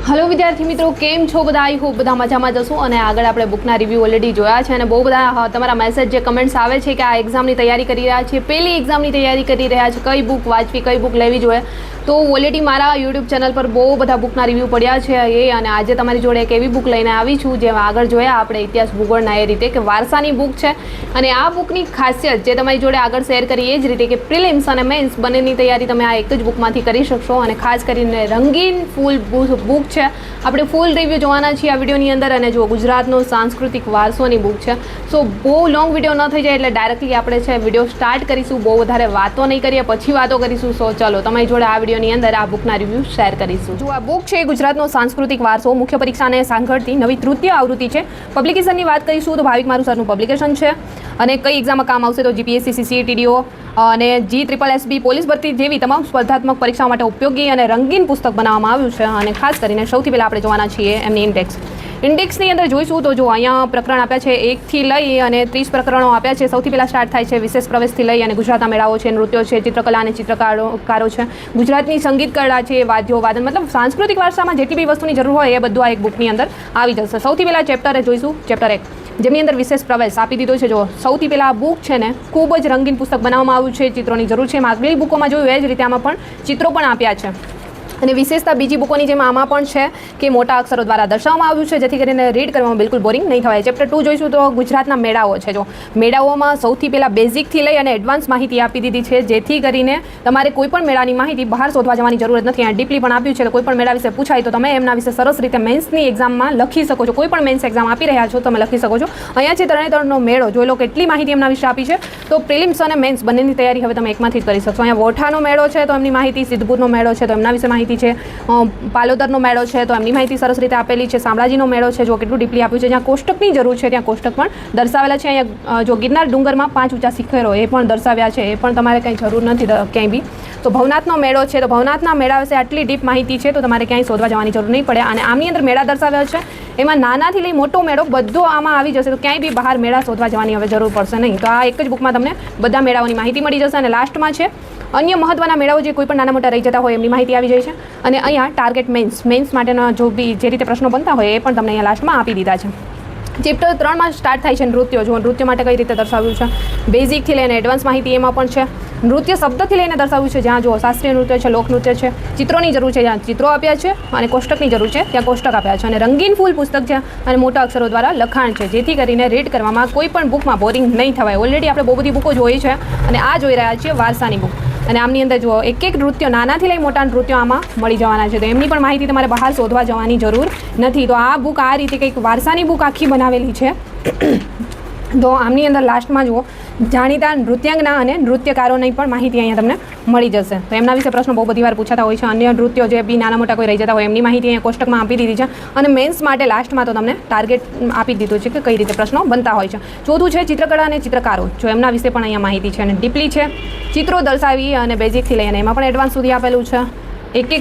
Hello विद्यार्थी मित्रों केम छो बधा आई होप बधा मजामां जशो અને આગળ આપણે બુકના રિવ્યુ ઓલરેડી જોયા છે અને બહુ બધા તમારા મેસેજ જે કમેન્ટ્સ આવે છે કે આ એક્ઝામની તૈયારી કરી રહ્યા છે પહેલી એક્ઝામની તૈયારી કરી રહ્યા છે કઈ બુક વાંચવી કઈ બુક લેવી જોઈએ તો ઓલરેડી મારા યુટ્યુબ ચેનલ પર બહુ બધા બુકના રિવ્યુ પડ્યા છે એ અને આજે તમારી જોડે એક એવી બુક લઈને આવી છું જે આગળ જોયા આપણે ઇતિહાસ ભૂગોળના એ રીતે કે વારસાની બુક છે અને આ બુકની ખાસિયત જે તમારી જોડે આગળ શેર કરી એ જ રીતે કે પ્રિલિમ્સ અને મેન્સ બંનેની તૈયારી તમે આ એક જ બુકમાંથી કરી શકશો અને ખાસ કરીને રંગીન ફૂલ બુક છે આપણે ફૂલ રિવ્યુ જોવાના છીએ આ વિડીયોની અંદર અને જો ગુજરાતનો સાંસ્કૃતિક વારસોની બુક છે સો બહુ લોંગ વિડીયો ન થઈ જાય એટલે ડાયરેક્ટલી આપણે છે વિડીયો સ્ટાર્ટ કરીશું બહુ વધારે વાતો નહીં કરીએ પછી વાતો કરીશું સો ચલો તમારી જોડે આ વિડીયોની અંદર આ બુકના રિવ્યુ શેર કરીશું જો આ બુક છે ગુજરાતનો સાંસ્કૃતિક વારસો મુખ્ય પરીક્ષાને સાંકળતી નવી તૃતીય આવૃત્તિ છે પબ્લિકેશનની વાત કરીશું તો ભાવિક મારું સરનું પબ્લિકેશન છે અને કઈ એક્ઝામમાં કામ આવશે તો જીપીએસસી સીસીટીડીઓ અને GSSB પોલીસ ભરતી જેવી તમામ સ્પર્ધાત્મક પરીક્ષાઓ માટે ઉપયોગી અને રંગીન પુસ્તક બનાવવામાં આવ્યું છે અને ખાસ કરીને સૌથી પહેલાં આપણે જોવાના છીએ એમની ઇન્ડેક્સની અંદર જોઈશું તો જો અહીંયા પ્રકરણ આપ્યા છે 1 થી લઈ અને 30 પ્રકરણો આપ્યા છે સૌથી પહેલાં સ્ટાર્ટ થાય છે વિશેષ પ્રવેશથી લઈ અને ગુજરાતના મેળાઓ છે નૃત્યો છે ચિત્રકલા અને ચિત્રકારો છે ગુજરાતની સંગીત કળા છે વાદ્યો વાદન મતલબ સાંસ્કૃતિક વારસામાં જેટલી બી વસ્તુની જરૂર હોય એ બધું આ એક બુકની અંદર આવી જશે સૌથી પહેલાં ચેપ્ટરે જોઈશું ચેપ્ટર 1 જેમની અંદર વિશેષ પ્રવેશ આપી દીધો છે જો સૌથી પહેલાં આ બુક છે ને ખૂબ જ રંગીન પુસ્તક બનાવવામાં આવ્યું છે ચિત્રોની જરૂર છે આગલી બુકોમાં જોયું એ જ રીતે આમાં પણ ચિત્રો પણ આપ્યા છે અને વિશેષતા બીજી બુકોની જેમ આમાં પણ છે કે મોટા અક્ષરો દ્વારા દર્શાવવામાં આવ્યું છે જેથી કરીને રીડ કરવામાં બિલકુલ બોરિંગ નહીં થવાય ચેપ્ટર 2 જોઈશું તો ગુજરાતના મેળાઓ છે જો મેળાઓમાં સૌથી પહેલાં બેઝિકથી લઈ અને એડવાન્સ માહિતી આપી દીધી છે જેથી કરીને તમારે કોઈ પણ મેળાની માહિતી બહાર શોધવા જવાની જરૂર નથી અને ડીપલી પણ આપ્યું છે તો કોઈ પણ મેળા વિશે પૂછાય તો તમે એમના વિશે સરસ રીતે મેન્સની એક્ઝામમાં લખી શકો છો કોઈ પણ મેન્સ એક્ઝામ આપી રહ્યા છો તમે લખી શકો છો અહીંયા છે તરણેતરનો મેળો જોઈ લો કેટલી માહિતી એમના વિશે આપી છે તો પ્રિલિમ્સ અને મેન્સ બંનેની તૈયારી હવે તમે એકમાંથી જ કરી શકશો અહીંયા વોઠાનો મેળો છે તો એમની માહિતી સિદ્ધપુરનો મેળો છે તો એમના વિશે માહિતી છે પાલોદરનો મેળો છે તો એમની માહિતી સરસ રીતે આપેલી છે શામળાજીનો મેળો છે જો કેટલું ડીપલી આપ્યું છે જ્યાં કોષ્ટકની જરૂર છે ત્યાં કોષ્ટક પણ દર્શાવેલા છે અહીંયા જો ગિરનાર ડુંગરમાં 5 ઊંચા શિખરો એ પણ દર્શાવ્યા છે એ પણ તમારે કંઈ જરૂર નથી ક્યાંય બી તો ભવનાથનો મેળો છે તો ભવનાથના મેળા વિશે આટલી ડીપ માહિતી છે તો તમારે ક્યાંય શોધવા જવાની જરૂર નહીં પડે અને આમની અંદર મેળા દર્શાવ્યા છે એમાં નાનાથી લઈ મોટો મેળો બધો આમાં આવી જશે તો ક્યાંય બી બહાર મેળા શોધવા જવાની હવે જરૂર પડશે નહીં તો આ એક જ બુકમાં તમને બધા મેળાઓની માહિતી મળી જશે અને લાસ્ટમાં છે અન્ય મહત્વના મેળાઓ જે કોઈ પણ નાના મોટા રહી જતા હોય એમની માહિતી આવી જાય છે અને અહીંયા ટાર્ગેટ મેન્સ માટેના જો બી જે રીતે પ્રશ્નો બનતા હોય એ પણ તમને અહીંયા લાસ્ટમાં આપી દીધા છે ચેપ્ટર 3માં સ્ટાર્ટ થાય છે નૃત્યો જો નૃત્ય માટે કઈ રીતે દર્શાવ્યું છે બેઝિકથી લઈને એડવાન્સ માહિતી એમાં પણ છે નૃત્ય શબ્દથી લઈને દર્શાવ્યું છે જ્યાં જો શાસ્ત્રીય નૃત્ય છે લોકનૃત્ય છે ચિત્રોની જરૂર છે જ્યાં ચિત્રો આપ્યા છે અને કોષ્ટકની જરૂર છે ત્યાં કોષ્ટક આપ્યા છે અને રંગીન ફૂલ પુસ્તક છે અને મોટા અક્ષરો દ્વારા લખાણ છે જેથી કરીને રીડ કરવામાં કોઈ પણ બુકમાં બોરિંગ નહીં થવાય ઓલરેડી આપણે બહુ બધી બુકો જોઈ છે અને આ જોઈ રહ્યા છીએ વારસાની બુક અને આમની અંદર જુઓ એક નૃત્યો નાનાથી લઈ મોટા નૃત્યો આમાં મળી જવાના છે તો એમની પણ માહિતી તમારે બહાર શોધવા જવાની જરૂર નથી તો આ બુક આ રીતે કંઈક વારસાની બુક આખી બનાવેલી છે તો આમની અંદર લાસ્ટમાં જુઓ જાણીતા નૃત્યાંગના અને નૃત્યકારોની પણ માહિતી અહીંયા તમને મળી જશે તો એમના વિશે પ્રશ્નો બહુ બધી વાર પૂછાતા હોય છે અન્ય નૃત્યો જે બી નાના મોટા કોઈ રહી જતા હોય એમની માહિતી અહીંયા કોષ્ટકમાં આપી દીધી છે અને મેન્સ માટે લાસ્ટમાં તો તમને ટાર્ગેટ આપી દીધું છે કે કઈ રીતે પ્રશ્નો બનતા હોય છે ચોથું છે ચિત્રકળા અને ચિત્રકારો જો એમના વિશે પણ અહીંયા માહિતી છે અને ડીપલી છે ચિત્રો દર્શાવી અને બેઝિકથી લઈને એમાં પણ એડવાન્સ સુધી આપેલું છે એક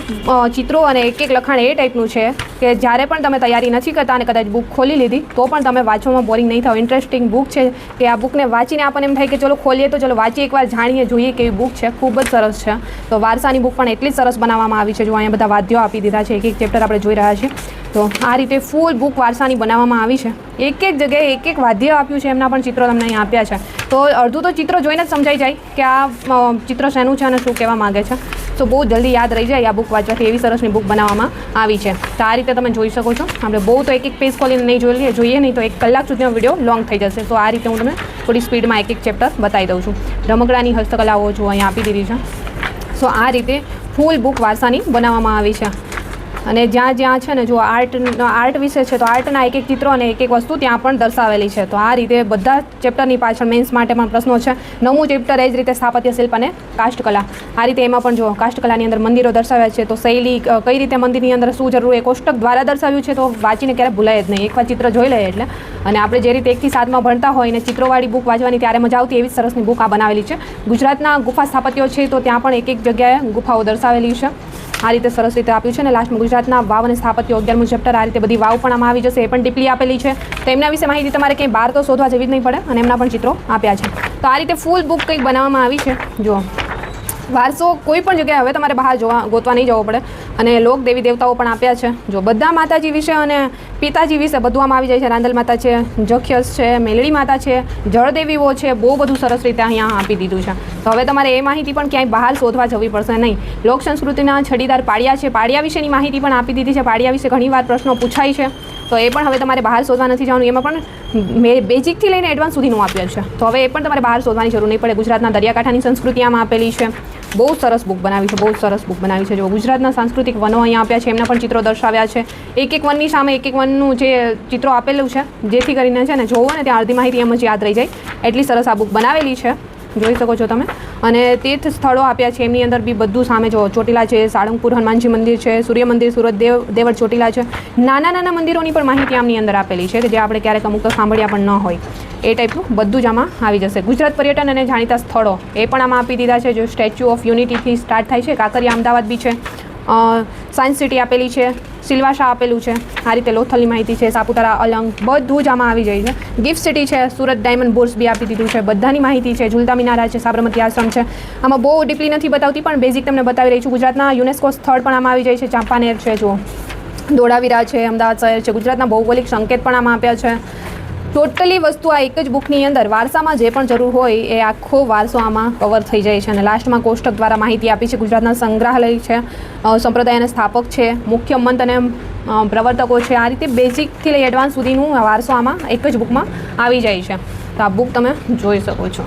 ચિત્રો અને એક લખાણ એ ટાઈપનું છે કે જ્યારે પણ તમે તૈયારી નથી કરતા અને કદાચ બુક ખોલી લીધી તો પણ તમે વાંચવામાં બોરિંગ નહીં થાવ ઇન્ટરેસ્ટિંગ બુક છે કે આ બુકને વાંચીને આપણને એમ થાય કે ચલો ખોલીએ તો ચલો વાંચીએ એકવાર જાણીએ જોઈએ કેવી બુક છે ખૂબ જ સરસ છે તો વારસાની બુક પણ એટલી જ સરસ બનાવવામાં આવી છે જો અહીંયા બધા વાદ્યો આપી દીધા છે એક ચેપ્ટર આપણે જોઈ રહ્યા છીએ તો આ રીતે ફૂલ બુક વારસાની બનાવવામાં આવી છે એક જગ્યાએ એક વાદ્ય આપ્યું છે એમના પણ ચિત્રો તમને અહીંયા આપ્યા છે તો અડધું તો ચિત્રો જોઈને જ સમજાઈ જાય કે આ ચિત્ર શેનું છે અને શું કહેવા માગે છે તો બહુ જલ્દી યાદ રહી જાય આ બુક વાંચવાથી એવી સરસની બુક બનાવવામાં આવી છે તો આ રીતે તમે જોઈ શકો છો આપણે બહુ તો એક પેજ ખોલીને નહીં જોઈએ નહીં તો 1 કલાક સુધીનો વિડીયો લોંગ થઈ જશે તો આ રીતે હું તમને થોડી સ્પીડમાં એક ચેપ્ટર બતાવી દઉં છું રમકડાની હસ્તકલાઓ જો અહીંયા આપી દીધી છે સો આ રીતે ફૂલ બુક વારસાની બનાવવામાં આવી છે અને જ્યાં છે ને જો આર્ટ વિશે છે તો આર્ટના એક ચિત્રો અને એક વસ્તુ ત્યાં પણ દર્શાવેલી છે તો આ રીતે બધા ચેપ્ટરની પાછળ મેન્સ માટે પણ પ્રશ્નો છે 9મું ચેપ્ટર એ જ રીતે સ્થાપત્ય શિલ્પ અને કાષ્ઠકલા આ રીતે એમાં પણ જો કાષ્ઠકલાની અંદર મંદિરો દર્શાવ્યા છે તો શૈલી કઈ રીતે મંદિરની અંદર શું જરૂર એ કોષ્ટક દ્વારા દર્શાવ્યું છે તો વાંચીને ક્યારે ભૂલાય જ નહીં એકવાર ચિત્ર જોઈ લઈએ એટલે અને આપણે જે રીતે 1 થી 7માં ભણતા હોય ને ચિત્રોવાળી બુક વાંચવાની ત્યારે મજા આવતી એવી સરસની બુક આ બનાવેલી છે ગુજરાતના ગુફા સ્થાપત્યો છે તો ત્યાં પણ એક જગ્યાએ ગુફાઓ દર્શાવેલી છે આ રીતે સરસ રીતે આપ્યું છે અને લાસ્ટમાં ગુજરાતના વાવ અને સ્થાપત્ય 11મું ચેપ્ટર આ રીતે બધી વાવ પણ આમાં આવી જશે એ પણ ડીપલી આપેલી છે તો એમના વિશે માહિતી તમારે કંઈ બહાર તો શોધવા જવી જ નહીં પડે અને એમના પણ ચિત્રો આપ્યા છે તો આ રીતે ફૂલ બુક કંઈક બનાવવામાં આવી છે જો વારસો કોઈ પણ જગ્યાએ હવે તમારે બહાર ગોતવા નહીં જવો પડે અને લોક દેવી દેવતાઓ પણ આપ્યા છે. જો બધા માતાજી વિશે અને પિતાજી વિશે બધું આમાં આવી જાય છે. રાંદલ માતા છે, જખ્યસ છે, મેલડી માતા છે, જળદેવીઓ છે, બહુ બધું સરસ રીતે અહીંયા આપી દીધું છે. તો હવે તમારે એ માહિતી પણ ક્યાંય બહાર શોધવા જવી પડશે નહીં. લોક સંસ્કૃતિના છડીદાર પાડિયા છે, પાડિયા વિશેની માહિતી પણ આપી દીધી છે. પાડિયા વિશે ઘણીવાર પ્રશ્નો પૂછાય છે, તો એ પણ હવે તમારે બહાર શોધવા નથી જવાનું. એમાં પણ બેઝિકથી લઈને એડવાન્સ સુધીનું આપ્યું છે, તો હવે એ પણ તમારે બહાર શોધવાની જરૂર નહીં પડે. ગુજરાતના દરિયાકાંઠાની સંસ્કૃતિ આમાં આપેલી છે. બહુ સરસ બુક બનાવી છે, બહુ સરસ બુક બનાવી છે. જો ગુજરાતના સાંસ્કૃતિક વનો અહીંયા આપ્યા છે, એમના પણ ચિત્રો દર્શાવ્યા છે. એક એક વનની સામે એક એક વનનું જે ચિત્રો આપેલું છે, જેથી કરીને છે ને જોવો ને ત્યાં અડધી માહિતી એમ જ યાદ રહી જાય, એટલી સરસ આ બુક બનાવેલી છે. જોઈ શકો છો તમે. અને તીર્થ સ્થળો આપ્યા છે, એમની અંદર બી બધું સામે જો ચોટીલા છે, સાળંગપુર હનુમાનજી મંદિર છે, સૂર્ય મંદિર, સુરત દેવળ ચોટીલા છે. નાના નાના મંદિરોની પણ માહિતી આમની અંદર આપેલી છે કે જે આપણે ક્યારેક અમુક સાંભળ્યા પણ ન હોય, એ ટાઈપનું બધું જ આમાં આવી જશે. ગુજરાત પર્યટન અને જાણીતા સ્થળો એ પણ આમાં આપી દીધા છે. જો સ્ટેચ્યુ ઓફ યુનિટીથી સ્ટાર્ટ થાય છે, કાંકરિયા અમદાવાદ બી છે, સાયન્સ સિટી આપેલી છે, સિલવાસા આપેલું છે, આ રીતે લોથલની માહિતી છે, સાપુતારા, અલંગ બધું જ આમાં આવી જાય છે. ગિફ્ટ સિટી છે, સુરત ડાયમંડ બોર્સ બી આપી દીધું છે, બધાની માહિતી છે. ઝુલતા મિનારા છે, સાબરમતી આશ્રમ છે. આમાં બહુ ડીપલી નથી બતાવતી, પણ બેઝિક તમને બતાવી રહી છું. ગુજરાતના યુનેસ્કો સ્થળ પણ આમાં આવી જાય છે. ચાંપાનેર છે, જો ધોળાવીરા છે, અમદાવાદ શહેર છે. ગુજરાતના ભૌગોલિક સંકેત પણ આમાં આપ્યા છે. ટોટલી વસ્તુ આ એક જ બુકની અંદર વારસામાં જે પણ જરૂર હોય એ આખો વારસો આમાં કવર થઈ જાય છે. અને લાસ્ટમાં કોષ્ટક દ્વારા માહિતી આપી છે. ગુજરાતના સંગ્રહાલય છે, સંપ્રદાયના સ્થાપક છે, મુખ્ય મંત અને પ્રવર્તકો છે. આ રીતે બેઝિકથી લઈ એડવાન્સ સુધીનું વારસો આમાં એક જ બુકમાં આવી જાય છે. તો આ બુક તમે જોઈ શકો છો.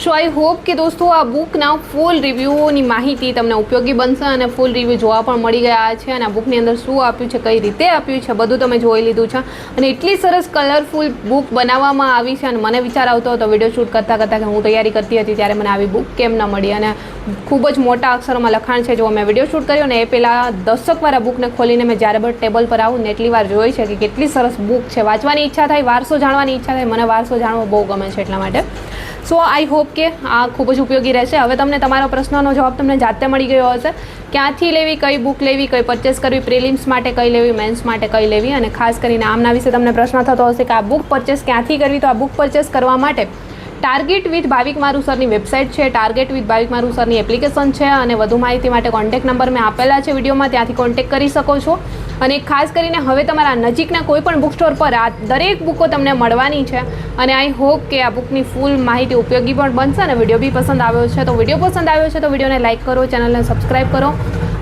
સો આઈ હોપ કે દોસ્તો આ બુકના ફૂલ રિવ્યૂની માહિતી તમને ઉપયોગી બનશે અને ફૂલ રિવ્યૂ જોવા પણ મળી ગયા છે. અને આ બુકની અંદર શું આપ્યું છે, કઈ રીતે આપ્યું છે, બધું તમે જોઈ લીધું છે. અને એટલી સરસ કલરફુલ બુક બનાવવામાં આવી છે. અને મને વિચાર આવતો હતો વિડીયો શૂટ કરતાં કે હું તૈયારી કરતી હતી ત્યારે મને આવી બુક કેમ ન મળી. અને ખૂબ જ મોટા અક્ષરોમાં લખાણ છે. જો મેં વિડીયો શૂટ કર્યો ને એ પહેલાં 10 વાર આ બુકને ખોલીને મેં જ્યારે પણ ટેબલ પર આવું ને એટલી વાર જોઈ છે કે કેટલી સરસ બુક છે. વાંચવાની ઈચ્છા થાય, વારસો જાણવાની ઈચ્છા થાય. મને વારસો જાણવો બહુ ગમે છે એટલા માટે. સો આઈ હોપ કે આ ખૂબ જ ઉપયોગી રહેશે. હવે તમને તમારા પ્રશ્નનો જવાબ તમને જાતે મળી ગયો હશે. ક્યાંથી લેવી, કઈ બુક લેવી, કઈ પરચેસ કરવી, પ્રિલિમ્સ માટે કઈ લેવી, મેન્સ માટે કઈ લેવી. અને ખાસ કરીને આમના વિશે તમને પ્રશ્ન થતો હશે કે આ બુક પરચેસ ક્યાંથી કરવી. તો આ બુક પરચેસ કરવા માટે ટાર્ગેટ વિથ ભાવિક મારુ સરની વેબસાઇટ છે, ટાર્ગેટ વિથ ભાવિક મારુ સરની એપ્લિકેશન છે. અને વધુ માહિતી માટે કોન્ટેક્ટ નંબર મેં આપેલા છે વિડીયોમાં, ત્યાંથી કોન્ટેક્ટ કરી શકો છો. અને ખાસ કરીને હવે તમારા નજીકના કોઈ પણ બુક સ્ટોર પર આ દરેક બુકો તમને મળવાની છે. અને આઈ હોપ કે આ બુકની ફૂલ માહિતી ઉપયોગી પણ બનશે. અને વિડીયો બી પસંદ આવ્યો છે તો વિડીયોને લાઇક કરો, ચેનલને સબસ્ક્રાઈબ કરો.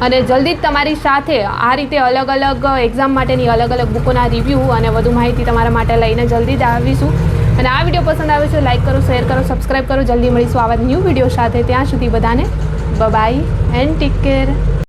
અને જલ્દી જ તમારી સાથે આ રીતે અલગ અલગ એક્ઝામ માટેની અલગ અલગ બુકોના રિવ્યૂ અને વધુ માહિતી તમારા માટે લઈને જલ્દી જ આવીશું. અને આ વિડીયો પસંદ આવ્યો છે લાઇક કરો, શેર કરો, સબસ્ક્રાઈબ કરો. જલ્દી મળીશું આવા ન્યૂ વિડીયો સાથે. ત્યાં સુધી બધાને બાય એન્ડ ટેક કેર.